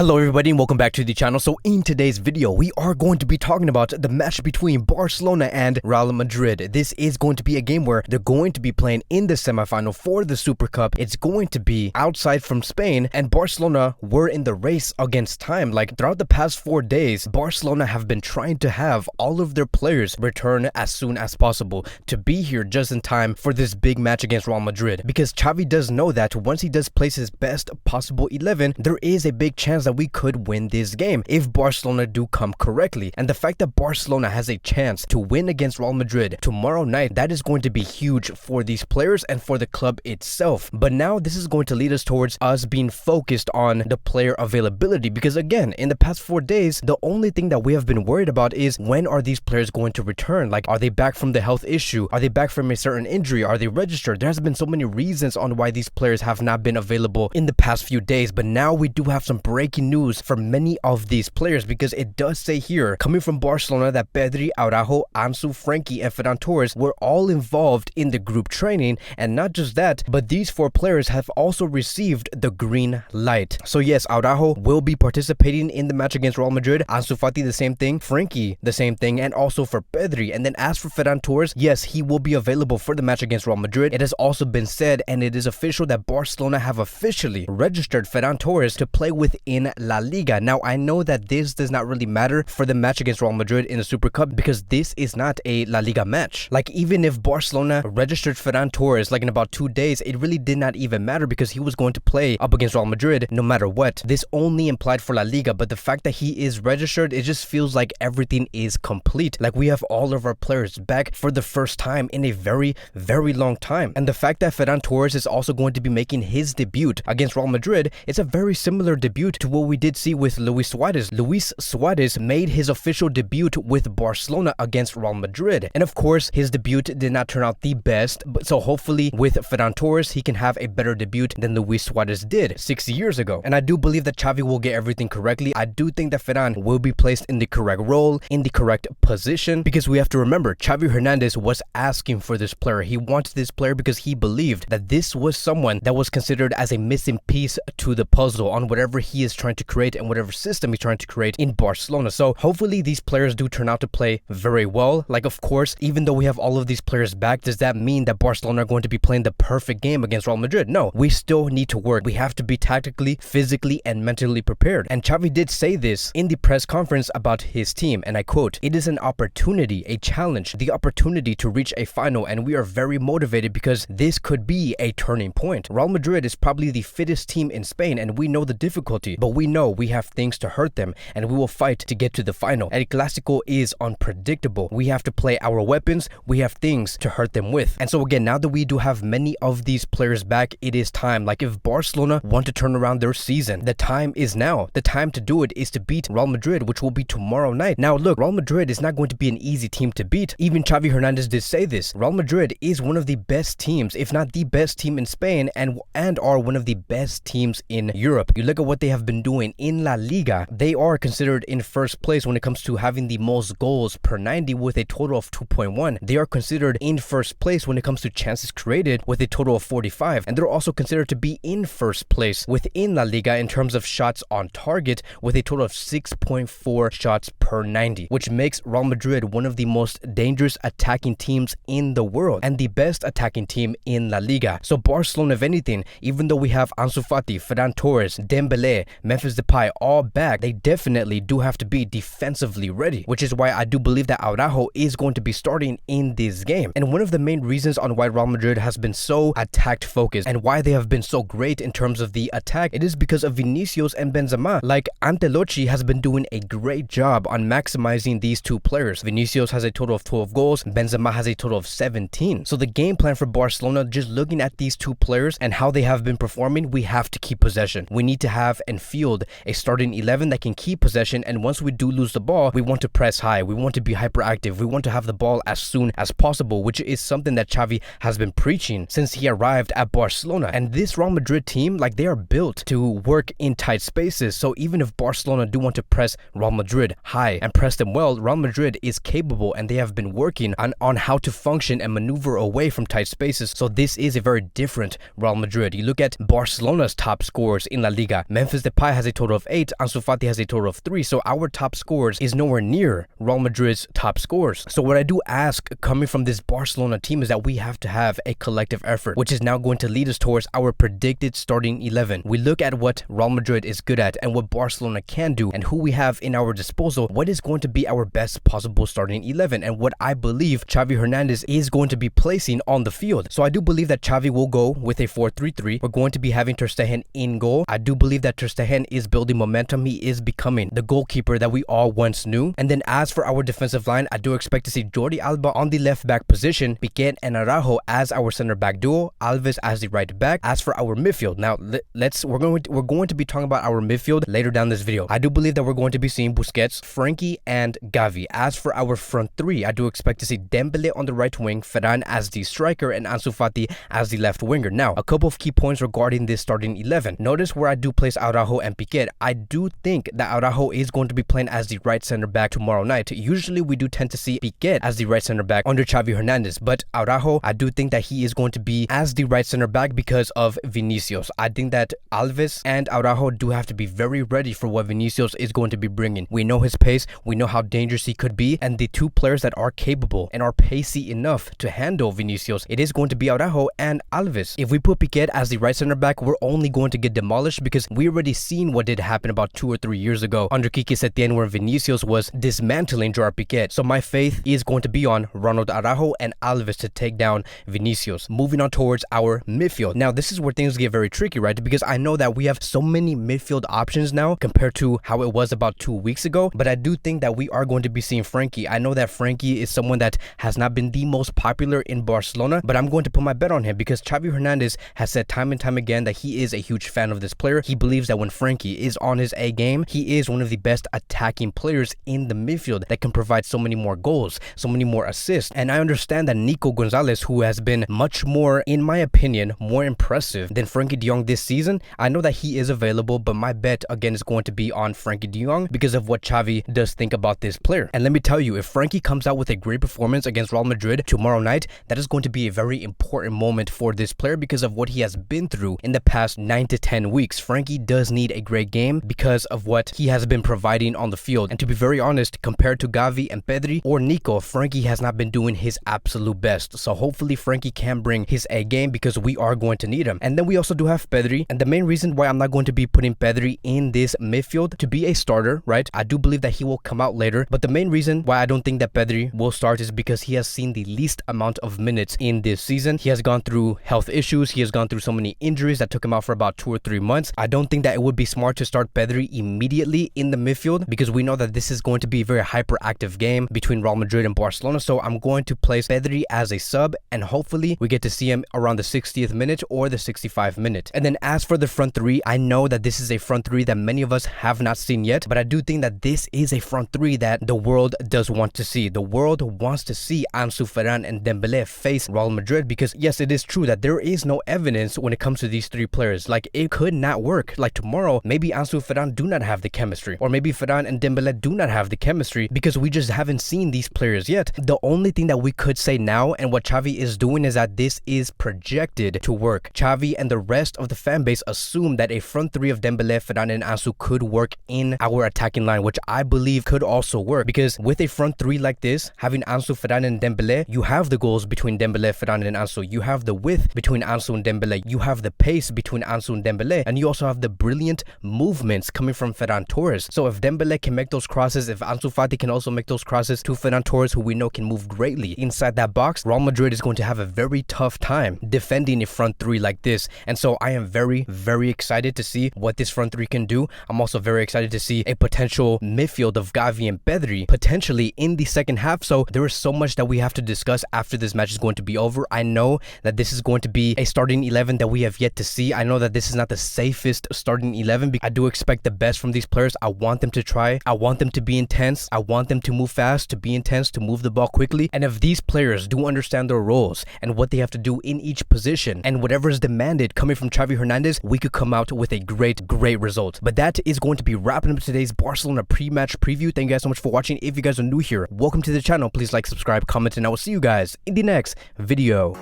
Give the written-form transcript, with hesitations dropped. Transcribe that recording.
Hello everybody and welcome back to the channel. So in today's video, we are going to be talking about the match between Barcelona and Real Madrid. This is going to be a game where they're going to be playing in the semifinal for the Super Cup. It's going to be outside from Spain, and Barcelona were in the race against time. Like throughout the past 4 days, Barcelona have been trying to have all of their players return as soon as possible to be here just in time for this big match against Real Madrid. Because Xavi does know that once he does place his best possible 11, there is a big chance that we could win this game if Barcelona do come correctly. And the fact that Barcelona has a chance to win against Real Madrid tomorrow night, that is going to be huge for these players and for the club itself. But now this is going to lead us towards us being focused on the player availability, because again, in the past 4 days, the only thing that we have been worried about is when are these players going to return? Like, are they back from the health issue? Are they back from a certain injury? Are they registered? There has been so many reasons on why these players have not been available in the past few days. But now we do have some breaking news for many of these players, because it does say here, coming from Barcelona, that Pedri, Araujo, Ansu, Frenkie, and Ferran Torres were all involved in the group training. And not just that, but these 4 players have also received the green light. So yes, Araujo will be participating in the match against Real Madrid. Ansu Fati, the same thing. Frenkie, the same thing. And also for Pedri. And then as for Ferran Torres, yes, he will be available for the match against Real Madrid. It has also been said, and it is official, that Barcelona have officially registered Ferran Torres to play within La Liga. Now, I know that this does not really matter for the match against Real Madrid in the Super Cup, because this is not a La Liga match. Like, even if Barcelona registered Ferran Torres like in about 2 days, it really did not even matter, because he was going to play up against Real Madrid no matter what. This only implied for La Liga, but the fact that he is registered, it just feels like everything is complete. Like, we have all of our players back for the first time in a very, very long time. And the fact that Ferran Torres is also going to be making his debut against Real Madrid, it's a very similar debut to what we did see with Luis Suarez. Luis Suarez made his official debut with Barcelona against Real Madrid. And of course, his debut did not turn out the best, but so hopefully with Ferran Torres, he can have a better debut than Luis Suarez did 6 years ago. And I do believe that Xavi will get everything correctly. I do think that Ferran will be placed in the correct role, in the correct position, because we have to remember, Xavi Hernandez was asking for this player. He wanted this player because he believed that this was someone that was considered as a missing piece to the puzzle on whatever he is trying to create and whatever system he's trying to create in Barcelona. So hopefully these players do turn out to play very well. Like, of course, even though we have all of these players back, does that mean that Barcelona are going to be playing the perfect game against Real Madrid? No, we still need to work. We have to be tactically, physically, and mentally prepared. And Xavi did say this in the press conference about his team, and I quote, "It is an opportunity, a challenge, the opportunity to reach a final, and we are very motivated because this could be a turning point. Real Madrid is probably the fittest team in Spain, and we know the difficulty, but we know we have things to hurt them, and we will fight to get to the final. El Clásico is unpredictable. We have to play our weapons. We have things to hurt them with." And so again, now that we do have many of these players back, it is time. Like, if Barcelona want to turn around their season, the time is now. The time to do it is to beat Real Madrid, which will be tomorrow night. Now look, Real Madrid is not going to be an easy team to beat. Even Xavi Hernandez did say this. Real Madrid is one of the best teams, if not the best team in Spain, and are one of the best teams in Europe. You look at what they have been doing in La Liga. They are considered in first place when it comes to having the most goals per 90 with a total of 2.1. They are considered in first place when it comes to chances created with a total of 45. And they're also considered to be in first place within La Liga in terms of shots on target with a total of 6.4 shots per 90, which makes Real Madrid one of the most dangerous attacking teams in the world and the best attacking team in La Liga. So Barcelona, if anything, even though we have Ansu Fati, Ferran Torres, Dembele, Memphis Depay all back, they definitely do have to be defensively ready, which is why I do believe that Araujo is going to be starting in this game. And one of the main reasons on why Real Madrid has been so attack focused and why they have been so great in terms of the attack, it is because of Vinicius and Benzema. Like, Ancelotti has been doing a great job on maximizing these 2 players. Vinicius has a total of 12 goals, Benzema has a total of 17. So the game plan for Barcelona, just looking at these 2 players and how they have been performing, we have to keep possession. We need to have and field a starting 11 that can keep possession, and once we do lose the ball, we want to press high, we want to be hyperactive, we want to have the ball as soon as possible, which is something that Xavi has been preaching since he arrived at Barcelona. And this Real Madrid team, like, they are built to work in tight spaces. So even if Barcelona do want to press Real Madrid high and press them well, Real Madrid is capable, and they have been working on how to function and maneuver away from tight spaces. So this is a very different Real Madrid. You look at Barcelona's top scorers in La Liga. Memphis Depay Depay has a total of 8, Ansu Fati has a total of 3, so our top scores is nowhere near Real Madrid's top scores. So what I do ask coming from this Barcelona team is that we have to have a collective effort, which is now going to lead us towards our predicted starting 11. We look at what Real Madrid is good at and what Barcelona can do and who we have in our disposal, what is going to be our best possible starting 11 and what I believe Xavi Hernandez is going to be placing on the field. So I do believe that Xavi will go with a 4-3-3. We're going to be having Ter Stegen in goal. I do believe that Ter Stegen is building momentum. He is becoming the goalkeeper that we all once knew. And then as for our defensive line, I do expect to see Jordi Alba on the left back position, Piqué and Araujo as our center back duo, Alves as the right back. As for our midfield, now we're going to be talking about our midfield later down this video. I do believe that we're going to be seeing Busquets, Frenkie, and Gavi. As for our front three, I do expect to see Dembele on the right wing, Ferran as the striker, and Ansu Fati as the left winger. Now, a couple of key points regarding this starting 11. Notice where I do place Araujo and Piqué. I do think that Araujo is going to be playing as the right center back tomorrow night. Usually, we do tend to see Piqué as the right center back under Xavi Hernandez, but Araujo, I do think that he is going to be as the right center back because of Vinicius. I think that Alves and Araujo do have to be very ready for what Vinicius is going to be bringing. We know his pace, we know how dangerous he could be, and the two players that are capable and are pacey enough to handle Vinicius, it is going to be Araujo and Alves. If we put Piqué as the right center back, we're only going to get demolished because we already seen what did happen about 2 or 3 years ago under Quique Setién where Vinicius was dismantling Gerard Piqué. So my faith is going to be on Ronald Araujo and Alves to take down Vinicius. Moving on towards our midfield. Now this is where things get very tricky, right? Because I know that we have so many midfield options now compared to how it was about 2 weeks ago, but I do think that we are going to be seeing Frenkie. I know that Frenkie is someone that has not been the most popular in Barcelona, but I'm going to put my bet on him because Xavi Hernandez has said time and time again that he is a huge fan of this player. He believes that when Frenkie is on his A game, he is one of the best attacking players in the midfield that can provide so many more goals, so many more assists. And I understand that Nico Gonzalez, who has been much more, in my opinion, more impressive than Frenkie de Jong this season, I know that he is available, but my bet again is going to be on Frenkie de Jong because of what Xavi does think about this player. And let me tell you, if Frenkie comes out with a great performance against Real Madrid tomorrow night, that is going to be a very important moment for this player because of what he has been through in the past 9 to 10 weeks. Frenkie does need a great game because of what he has been providing on the field. And to be very honest, compared to Gavi and Pedri or Nico, Frenkie has not been doing his absolute best. So hopefully Frenkie can bring his A game because we are going to need him. And then we also do have Pedri. And the main reason why I'm not going to be putting Pedri in this midfield to be a starter, right? I do believe that he will come out later. But the main reason why I don't think that Pedri will start is because he has seen the least amount of minutes in this season. He has gone through health issues. He has gone through so many injuries that took him out for about 2 or 3 months. I don't think that it would be smart to start Pedri immediately in the midfield because we know that this is going to be a very hyperactive game between Real Madrid and Barcelona. So I'm going to place Pedri as a sub and hopefully we get to see him around the 60th minute or the 65th minute. And then as for the front three, I know that this is a front three that many of us have not seen yet, but I do think that this is a front three that the world does want to see. The world wants to see Ansu, Ferran, and Dembele face Real Madrid because yes, it is true that there is no evidence when it comes to these three players. Like it could not work. Like tomorrow, maybe Ansu, Ferran do not have the chemistry, or maybe Ferran and Dembele do not have the chemistry because we just haven't seen these players yet. The only thing that we could say now and what Xavi is doing is that this is projected to work. Xavi and the rest of the fan base assume that a front three of Dembele, Ferran, and Ansu could work in our attacking line, which I believe could also work because with a front three like this, having Ansu, Ferran, and Dembele, you have the goals between Dembele, Ferran, and Ansu. You have the width between Ansu and Dembele. You have the pace between Ansu and Dembele, and you also have the brilliant movements coming from Ferran Torres. So if Dembele can make those crosses, if Ansu Fati can also make those crosses to Ferran Torres, who we know can move greatly inside that box, Real Madrid is going to have a very tough time defending a front three like this. And so I am very, very excited to see what this front three can do. I'm also very excited to see a potential midfield of Gavi and Pedri potentially in the second half. So there is so much that we have to discuss after this match is going to be over. I know that this is going to be a starting 11 that we have yet to see. I know that this is not the safest starting 11 because I do expect the best from these players. I want them to try. I want them to be intense. I want them to move fast, to be intense, to move the ball quickly. And if these players do understand their roles and what they have to do in each position and whatever is demanded coming from Xavi Hernandez, we could come out with a great result. But that is going to be wrapping up today's Barcelona pre-match preview. Thank you guys so much for watching. If you guys are new here, welcome to the channel. Please like, subscribe, comment, and I will see you guys in the next video.